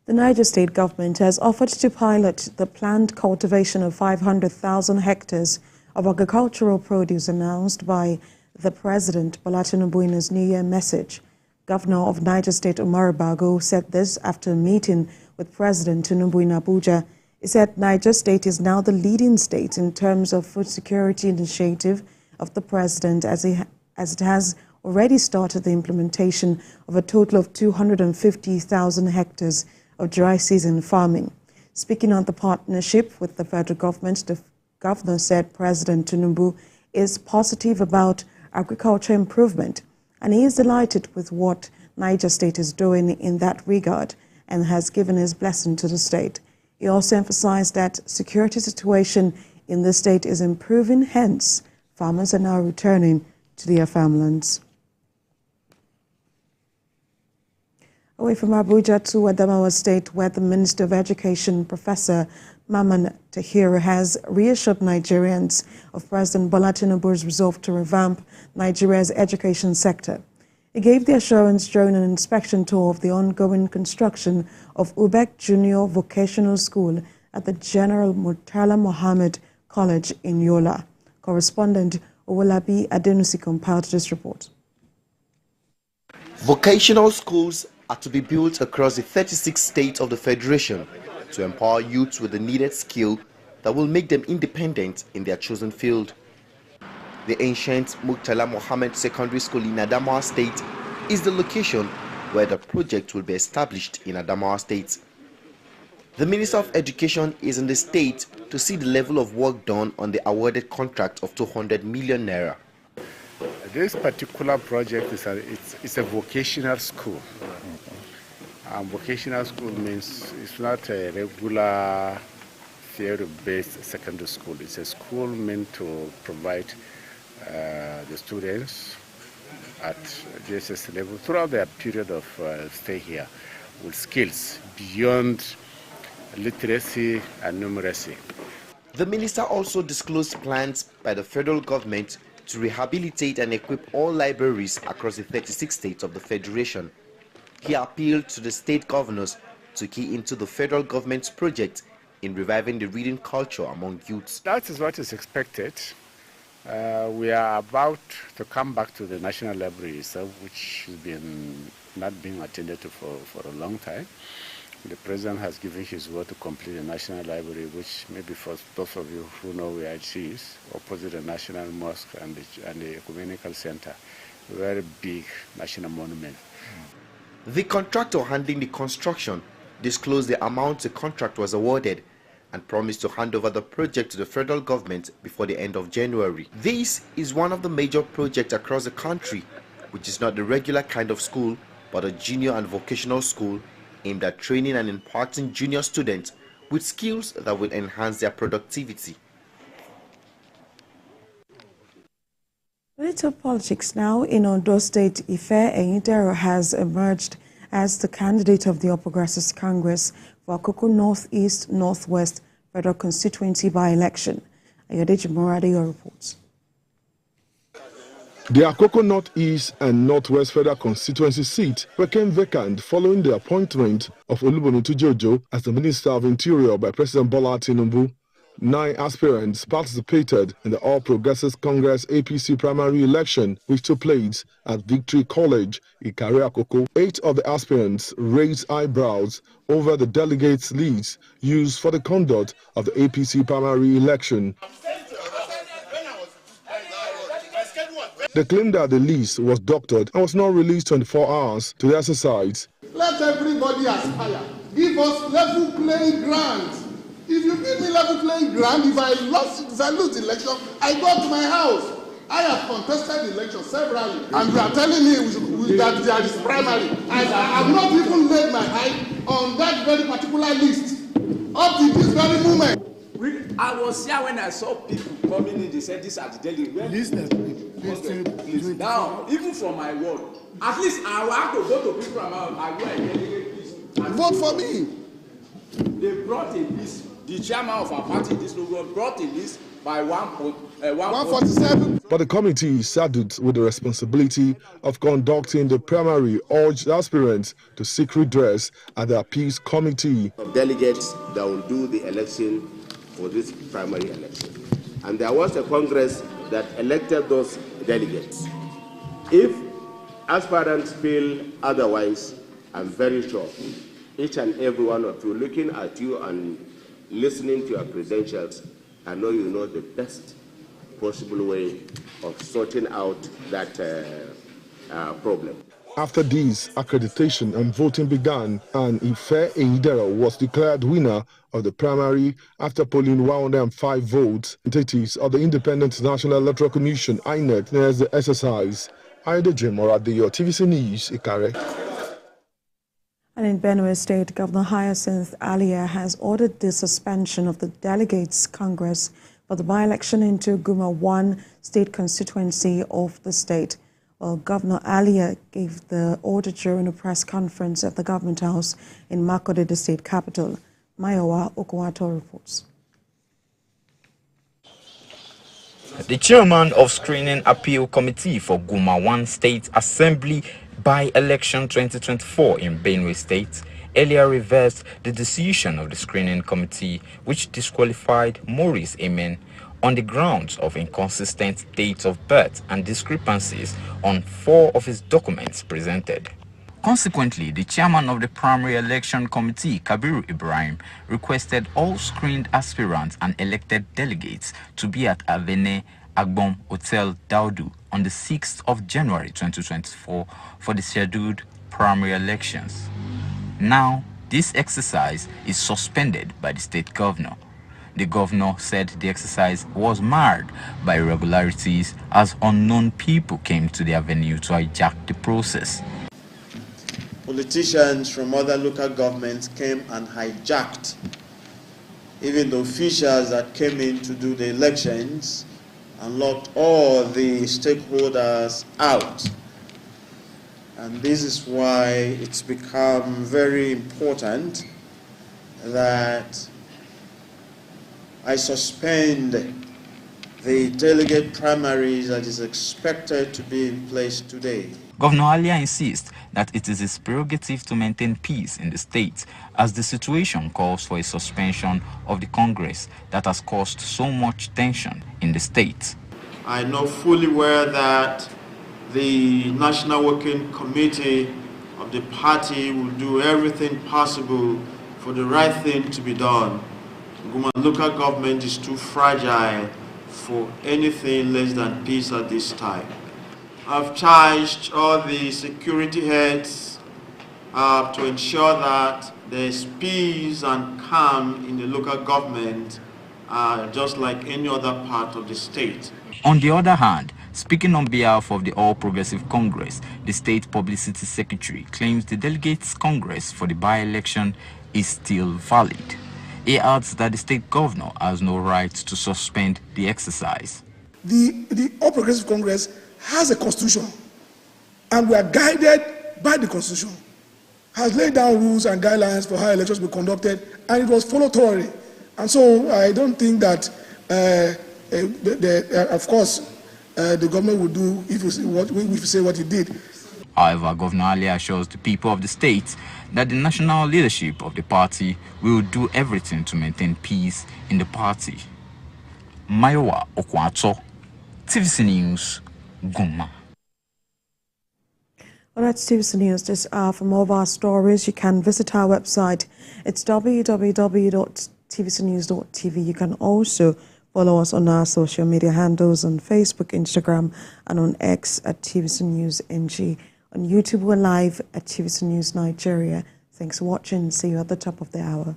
The Niger State government has offered to pilot the planned cultivation of 500,000 hectares of agricultural produce announced by the President Bola Tinubu in his New Year message. Governor of Niger State Umar Bago said this after a meeting with President Tinubu in Abuja. He said Niger State is now the leading state in terms of food security initiative of the President as it has already started the implementation of a total of 250,000 hectares of dry season farming. Speaking on the partnership with the federal government, the governor said President Tinubu is positive about agriculture improvement and he is delighted with what Niger State is doing in that regard and has given his blessing to the state. He also emphasized that security situation in the state is improving, hence farmers are now returning to their farmlands. Away from Abuja to Adamawa State, where the Minister of Education, Professor Maman Tahir, has reassured Nigerians of President Bola Tinubu's resolve to revamp Nigeria's education sector. He gave the assurance during an inspection tour of the ongoing construction of Ubek Junior Vocational School at the General Murtala Mohammed College in Yola. Correspondent Owolabi Adenusi compiled this report. Vocational schools are to be built across the 36 states of the Federation to empower youths with the needed skill that will make them independent in their chosen field. The ancient Murtala Mohammed Secondary School in Adamawa State is the location where the project will be established in Adamawa State. The Minister of Education is in the state to see the level of work done on the awarded contract of 200 million naira. This particular project is a vocational school. Vocational school means it's not a regular theory-based secondary school. It's a school meant to provide the students at GSS level throughout their period of stay here with skills beyond literacy and numeracy. The minister also disclosed plans by the federal government to rehabilitate and equip all libraries across the 36 states of the Federation. He appealed to the state governors to key into the federal government's project in reviving the reading culture among youths. That is what is expected. We are about to come back to the National Library itself, which has been not being attended to for a long time. The President has given his word to complete the National Library, which maybe for those of you who know where it is, opposite the National Mosque and the Ecumenical Center, a very big national monument. The contractor handling the construction disclosed the amount the contract was awarded and promised to hand over the project to the federal government before the end of January. This is one of the major projects across the country, which is not the regular kind of school, but a junior and vocational school aimed at training and imparting junior students with skills that will enhance their productivity. Into politics now, in Ondo State, Ife Eyindero has emerged as the candidate of the All Progressives Congress for Akoko Northeast Northwest Federal Constituency by-election. Ayodeji Morade reports. The Akoko Northeast and Northwest Federal Constituency seat became vacant following the appointment of Olubunmi Tujojo as the Minister of Interior by President Bola Tinubu. 9 aspirants participated in the All Progressives Congress APC primary election, which took place at Victory College, Ikare Akoko. 8 of the aspirants raised eyebrows over the delegates' lists used for the conduct of the APC primary election. They claimed that the list was doctored and was not released 24 hours to the exercise. Let everybody aspire. Give us level playing ground. If you give me level playing ground, if I lose the election, I go to my house. I have contested the election severally, and you are telling me that there is primary. I have not even laid my eye on that very particular list up to this very moment. I was here when I saw people coming in. They said this at the delegate. Listen. Now, even from my word, at least I will have to go to people around. I go and delegate this. Vote for me. They brought a list. The chairman of our party, this logo, brought a list by 147. But the committee saddled with the responsibility of conducting the primary urged aspirants to seek redress at the appeals committee. Delegates that will do the election for this primary election. And there was a Congress that elected those delegates. If aspirants feel otherwise, I'm very sure each and every one of you, looking at you and listening to your credentials, I know you know the best possible way of sorting out that problem. After this, accreditation and voting began, and Ife Eidera was declared winner of the primary after polling 105 votes. Entities of the Independent National Electoral Commission, INEC, nears the exercise. Aide Moradeyo, TVC News, Ikare. And in Benue State, Governor Hyacinth Alia has ordered the suspension of the Delegates Congress for the by-election into Guma 1 state constituency of the state. Well, Governor Alia gave the order during a press conference at the Government House in Makode, the state capital. Mayowa Okwato reports. The chairman of Screening Appeal Committee for Guma 1 State Assembly by-election 2024 in Benue State earlier reversed the decision of the Screening Committee, which disqualified Maurice Amen on the grounds of inconsistent dates of birth and discrepancies on 4 of his documents presented. Consequently, the chairman of the Primary Election Committee, Kabiru Ibrahim, requested all screened aspirants and elected delegates to be at Avene Agbom Hotel Daudu on the 6th of January 2024 for the scheduled primary elections. Now, this exercise is suspended by the state governor. The governor said the exercise was marred by irregularities as unknown people came to their venue to hijack the process. Politicians from other local governments came and hijacked even the officials that came in to do the elections and locked all the stakeholders out. And this is why it's become very important that I suspend the delegate primaries that is expected to be in place today. Governor Alia insists that it is his prerogative to maintain peace in the state as the situation calls for a suspension of the Congress that has caused so much tension in the state. I know fully well that the National Working Committee of the party will do everything possible for the right thing to be done. Guma local government is too fragile for anything less than peace at this time. I've charged all the security heads to ensure that there's peace and calm in the local government, just like any other part of the state. On the other hand, speaking on behalf of the All Progressive Congress, the State Publicity Secretary claims the Delegates Congress for the by-election is still valid. He adds that the state governor has no right to suspend the exercise. The All Progressive Congress has a constitution, and we are guided by the constitution, has laid down rules and guidelines for how elections will be conducted, and it was followed thoroughly. And so I don't think that, of course, the government will do if you say what it did. However, Governor Ali assures the people of the state that the national leadership of the party will do everything to maintain peace in the party. Mayowa Okwato, TVC News, Guma. Well, that's TVC News this hour. For more of our stories, you can visit our website. It's www.tvcnews.tv. You can also follow us on our social media handles on Facebook, Instagram, and on X at TVC News NG. On YouTube, we're live at TVC News Nigeria. Thanks for watching. See you at the top of the hour.